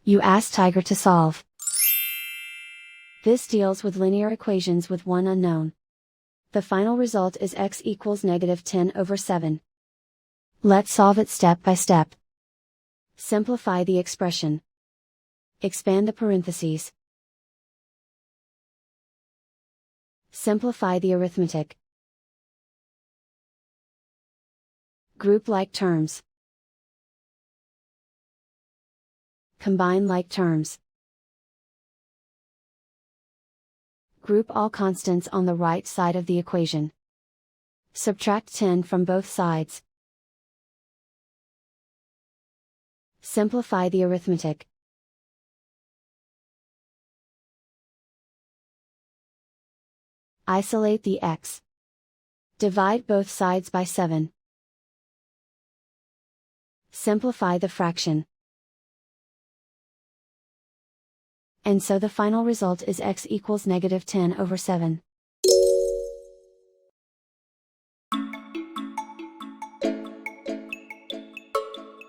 You ask Tiger to solve. This deals with linear equations with one unknown. The final result is x equals -10/7. Let's solve it step by step. Simplify the expression. Expand the parentheses. Simplify the arithmetic. Group like terms. Combine like terms. Group all constants on the right side of the equation. Subtract 10 from both sides. Simplify the arithmetic. Isolate the x. Divide both sides by 7. Simplify the fraction. And so the final result is x equals -10/7.